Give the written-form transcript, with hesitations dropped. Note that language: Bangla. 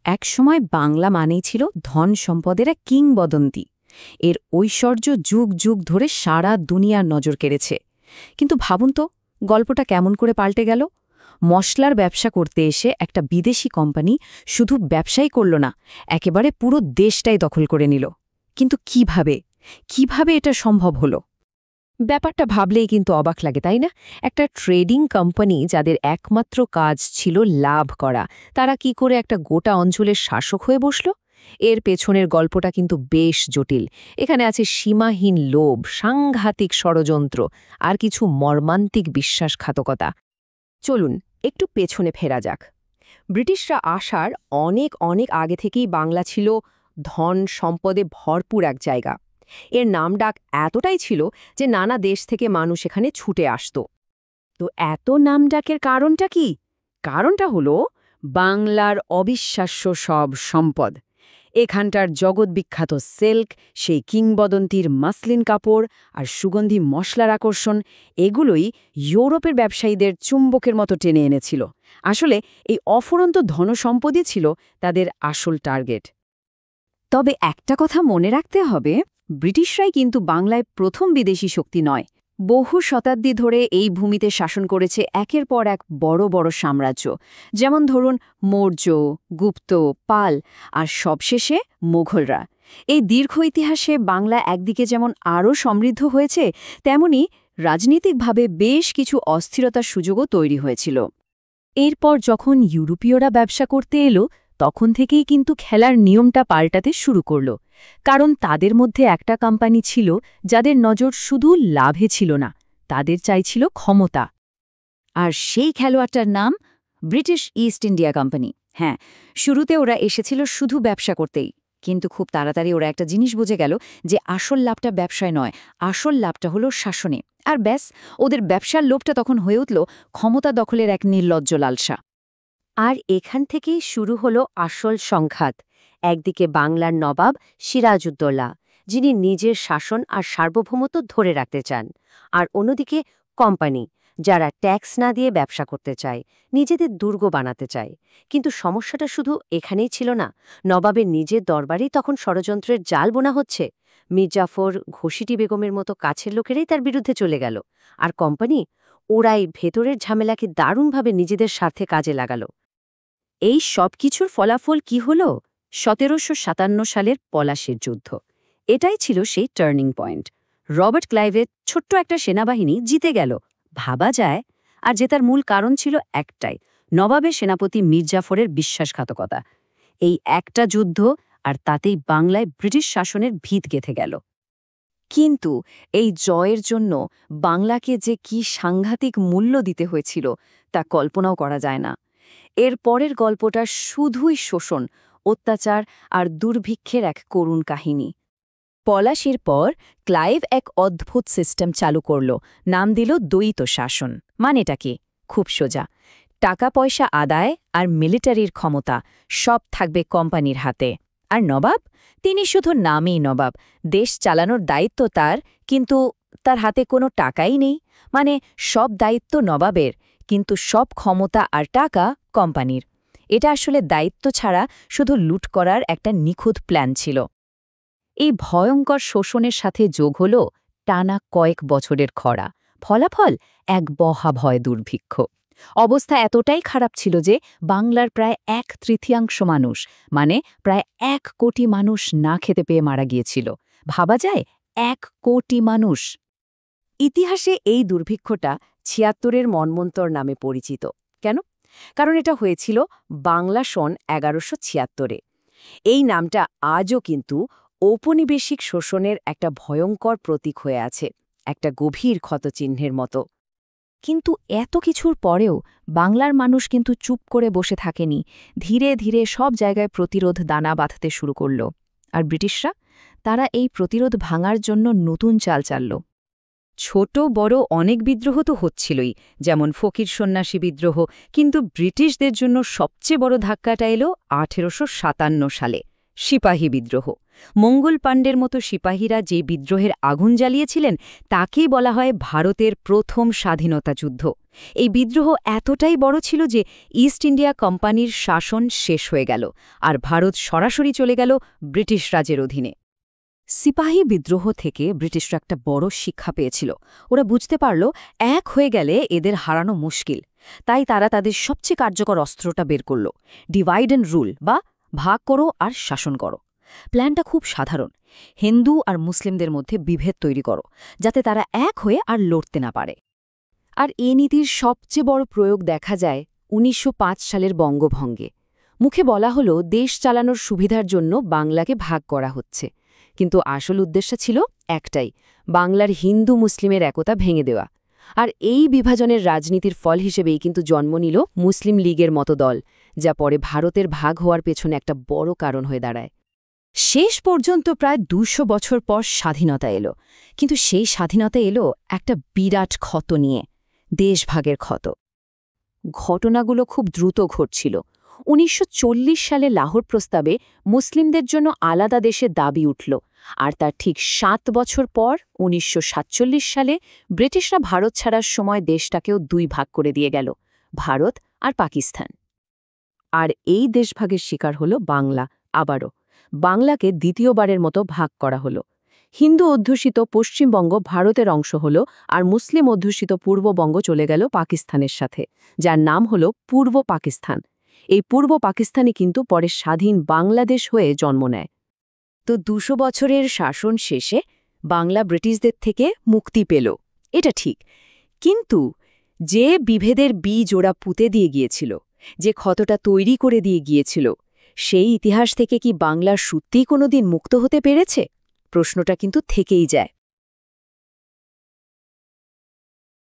একসময় বাংলা মানেই ছিল ধন সম্পদের এক কিংবদন্তি। এর ঐশ্বর্য যুগ যুগ ধরে সারা দুনিয়ার নজর কেড়েছে। কিন্তু ভাবুন তো, গল্পটা কেমন করে পাল্টে গেল। মশলার ব্যবসা করতে এসে একটা বিদেশি কোম্পানি শুধু ব্যবসাই করল না, একেবারে পুরো দেশটাই দখল করে নিল। কিন্তু কিভাবে এটা সম্ভব হলো? ব্যাপারটা ভাবলেই কিন্তু অবাক লাগে, তাই না? একটা ট্রেডিং কোম্পানি যাদের একমাত্র কাজ ছিল লাভ করা, তারা কি করে একটা গোটা অঞ্চলের শাসক হয়ে বসল? এর পেছনের গল্পটা কিন্তু বেশ জটিল। এখানে আছে সীমাহীন লোভ, সাংঘাতিক ষড়যন্ত্র আর কিছু মর্মান্তিক বিশ্বাসঘাতকতা। চলুন একটু পেছনে ফেরা যাক। ব্রিটিশরা আসার অনেক অনেক আগে থেকেই বাংলা ছিল ধন সম্পদে ভরপুর এক জায়গা। এর নামডাক এতটাই ছিল যে নানা দেশ থেকে মানুষ এখানে ছুটে আসত। তো এত নামডাকের কারণটা কি? কারণটা হলো বাংলার অবিশ্বাস্য সব সম্পদ। এখানটার জগৎবিখ্যাত সিল্ক, সেই কিংবদন্তির মাসলিন কাপড় আর সুগন্ধি মশলার আকর্ষণ, এগুলোই ইউরোপের ব্যবসায়ীদের চুম্বকের মতো টেনে এনেছিল। আসলে এই অফুরন্ত ধনসম্পদই ছিল তাদের আসল টার্গেট। তবে একটা কথা মনে রাখতে হবে, ব্রিটিশরাই কিন্তু বাংলায় প্রথম বিদেশি শক্তি নয়। বহু শতাব্দী ধরে এই ভূমিতে শাসন করেছে একের পর এক বড় বড় সাম্রাজ্য, যেমন ধরুন মৌর্য, গুপ্ত, পাল আর সবশেষে মোঘলরা। এই দীর্ঘ ইতিহাসে বাংলা একদিকে যেমন আরও সমৃদ্ধ হয়েছে, তেমনি রাজনীতিকভাবে বেশ কিছু অস্থিরতার সুযোগও তৈরি হয়েছিল। এরপর যখন ইউরোপীয়রা ব্যবসা করতে এলো, তখন থেকেই কিন্তু খেলার নিয়মটা পাল্টাতে শুরু করল। কারণ তাদের মধ্যে একটা কোম্পানি ছিল যাদের নজর শুধু লাভে ছিল না, তাদের চাইছিল ক্ষমতা। আর সেই খেলোয়াড়টার নাম ব্রিটিশ ইস্ট ইন্ডিয়া কোম্পানি। হ্যাঁ, শুরুতে ওরা এসেছিল শুধু ব্যবসা করতেই, কিন্তু খুব তাড়াতাড়ি ওরা একটা জিনিস বুঝে গেল যে আসল লাভটা ব্যবসায় নয়, আসল লাভটা হলো শাসনে। আর ব্যাস, ওদের ব্যবসার লোভটা তখন হয়ে উঠল ক্ষমতা দখলের এক নির্লজ্জ লালসা। আর এখান থেকেই শুরু হলো আসল সংঘাত। একদিকে বাংলার নবাব সিরাজউদ্দৌলা, যিনি নিজের শাসন আর সার্বভৌমত্ব ধরে রাখতে চান, আর অন্যদিকে কোম্পানি, যারা ট্যাক্স না দিয়ে ব্যবসা করতে চায়, নিজেদের দুর্গ বানাতে চায়। কিন্তু সমস্যাটা শুধু এখানেই ছিল না। নবাবের নিজের দরবারেই তখন ষড়যন্ত্রের জাল বোনা হচ্ছে। মির্জাফর, ঘসিটি বেগমের মতো কাছের লোকেরাই তার বিরুদ্ধে চলে গেল। আর কোম্পানি, ওরাই ভেতরের ঝামেলাকে দারুণভাবে নিজেদের স্বার্থে কাজে লাগালো। এই সব কিছুর ফলাফল কি হল? ১৭৫৭ সালের পলাশির যুদ্ধ। এটাই ছিল সেই টার্নিং পয়েন্ট। রবার্ট ক্লাইভের ছোট্ট একটা সেনাবাহিনী জিতে গেল, ভাবা যায়। আর জেতার মূল কারণ ছিল একটাই, নবাবের সেনাপতি মির্জাফরের বিশ্বাসঘাতকতা। এই একটা যুদ্ধ, আর তাতেই বাংলায় ব্রিটিশ শাসনের ভিত গেঁথে গেল। কিন্তু এই জয়ের জন্য বাংলাকে যে কি সাংঘাতিক মূল্য দিতে হয়েছিল, তা কল্পনাও করা যায় না। এর পরের গল্পটা শুধুই শোষণ, অত্যাচার আর দুর্ভিক্ষের এক করুণ কাহিনী। পলাশির পর ক্লাইভ এক অদ্ভুত সিস্টেম চালু করল, নাম দিল দ্বৈত শাসন। মানেটা কি? খুব সোজা, টাকা পয়সা আদায় আর মিলিটারির ক্ষমতা সব থাকবে কোম্পানির হাতে। আর নবাব, তিনি শুধু নামেই নবাব, দেশ চালানোর দায়িত্ব তার, কিন্তু তার হাতে কোনো টাকাই নেই। মানে সব দায়িত্ব নবাবের, কিন্তু সব ক্ষমতা আর টাকা কোম্পানির। এটা আসলে দায়িত্ব ছাড়া শুধু লুট করার একটা নিখুঁত প্ল্যান ছিল। এই ভয়ঙ্কর শোষণের সাথে যোগ হল টানা কয়েক বছরের খরা। ফলাফল এক বহাভয় দুর্ভিক্ষ। অবস্থা এতটাই খারাপ ছিল যে বাংলার প্রায় 1/3 মানুষ, মানে প্রায় 1 কোটি মানুষ না খেতে পেয়ে মারা গিয়েছিল। ভাবা যায়, 1 কোটি মানুষ। ইতিহাসে এই দুর্ভিক্ষটা ৭৬-এর মন্বন্তর নামে পরিচিত। কেন? কারণ এটা হয়েছিল বাংলা সন ১১৭৬-এ। এই নামটা আজও কিন্তু ঔপনিবেশিক শোষণের একটা ভয়ঙ্কর প্রতীক হয়ে আছে, একটা গভীর ক্ষতচিহ্নের মতো। কিন্তু এত কিছুর পরেও বাংলার মানুষ কিন্তু চুপ করে বসে থাকেনি। ধীরে ধীরে সব জায়গায় প্রতিরোধ দানা বাঁধতে শুরু করল। আর ব্রিটিশরা, তারা এই প্রতিরোধ ভাঙার জন্য নতুন চাল চালল। ছোট বড় অনেক বিদ্রোহ তো হচ্ছিলই, যেমন ফকির সন্ন্যাসী বিদ্রোহ, কিন্তু ব্রিটিশদের জন্য সবচেয়ে বড় ধাক্কাটা এলো ১৮৫৭ সালে, সিপাহী বিদ্রোহ। মঙ্গল পাণ্ডের মতো সিপাহীরা যে বিদ্রোহের আগুন জ্বালিয়েছিলেন, তাকেই বলা হয় ভারতের প্রথম স্বাধীনতা যুদ্ধ। এই বিদ্রোহ এতটাই বড় ছিল যে ইস্ট ইন্ডিয়া কোম্পানির শাসন শেষ হয়ে গেল আর ভারত সরাসরি চলে গেল ব্রিটিশ রাজের অধীনে। সিপাহী বিদ্রোহ থেকে ব্রিটিশরা একটা বড় শিক্ষা পেয়েছিল। ওরা বুঝতে পারল এক হয়ে গেলে এদের হারানো মুশকিল। তাই তারা তাদের সবচেয়ে কার্যকর অস্ত্রটা বের করল, ডিভাইড অ্যান্ড রুল, বা ভাগ করো আর শাসন করো। প্ল্যানটা খুব সাধারণ। হিন্দু আর মুসলিমদের মধ্যে বিভেদ তৈরি করো, যাতে তারা এক হয়ে আর লড়তে না পারে। আর এ নীতির সবচেয়ে বড় প্রয়োগ দেখা যায় ১৯০৫ সালের বঙ্গভঙ্গে। মুখে বলা হলো দেশ চালানোর সুবিধার জন্য বাংলাকে ভাগ করা হচ্ছে, কিন্তু আসল উদ্দেশ্য ছিল একটাই, বাংলার হিন্দু মুসলিমের একতা ভেঙে দেওয়া। আর এই বিভাজনের রাজনীতির ফল হিসেবেই কিন্তু জন্ম নিল মুসলিম লীগের মতো দল, যা পরে ভারতের ভাগ হওয়ার পেছনে একটা বড় কারণ হয়ে দাঁড়ায়। শেষ পর্যন্ত প্রায় ২০০ বছর পর স্বাধীনতা এলো, কিন্তু সেই স্বাধীনতা এলো একটা বিরাট ক্ষত নিয়ে, দেশভাগের ক্ষত। ঘটনাগুলো খুব দ্রুত ঘটছিল। ১৯৪০ সালে লাহোর প্রস্তাবে মুসলিমদের জন্য আলাদা দেশের দাবি উঠল, আর তার ঠিক ৭ বছর পর ১৯৪৭ সালে ব্রিটিশরা ভারত ছাড়ার সময় দেশটাকেও ২ ভাগ করে দিয়ে গেল, ভারত আর পাকিস্তান। আর এই দেশভাগের শিকার হল বাংলা। আবারও বাংলাকে দ্বিতীয়বারের মতো ভাগ করা হলো। হিন্দু অধ্যুষিত পশ্চিমবঙ্গ ভারতের অংশ হল, আর মুসলিম অধ্যুষিত পূর্ববঙ্গ চলে গেল পাকিস্তানের সাথে, যার নাম হল পূর্ব পাকিস্তান। এই পূর্ব পাকিস্তানই কিন্তু পরে স্বাধীন বাংলাদেশ হয়ে জন্ম নেয়। তো ২০০ বছরের শাসন শেষে বাংলা ব্রিটিশদের থেকে মুক্তি পেল, এটা ঠিক। কিন্তু যে বিভেদের বীজ ওরা পুঁতে দিয়ে গিয়েছিল, যে ক্ষতটা তৈরি করে দিয়ে গিয়েছিল, সেই ইতিহাস থেকে কি বাংলা সত্যিই কোনোদিন মুক্ত হতে পেরেছে? প্রশ্নটা কিন্তু থেকেই যায়।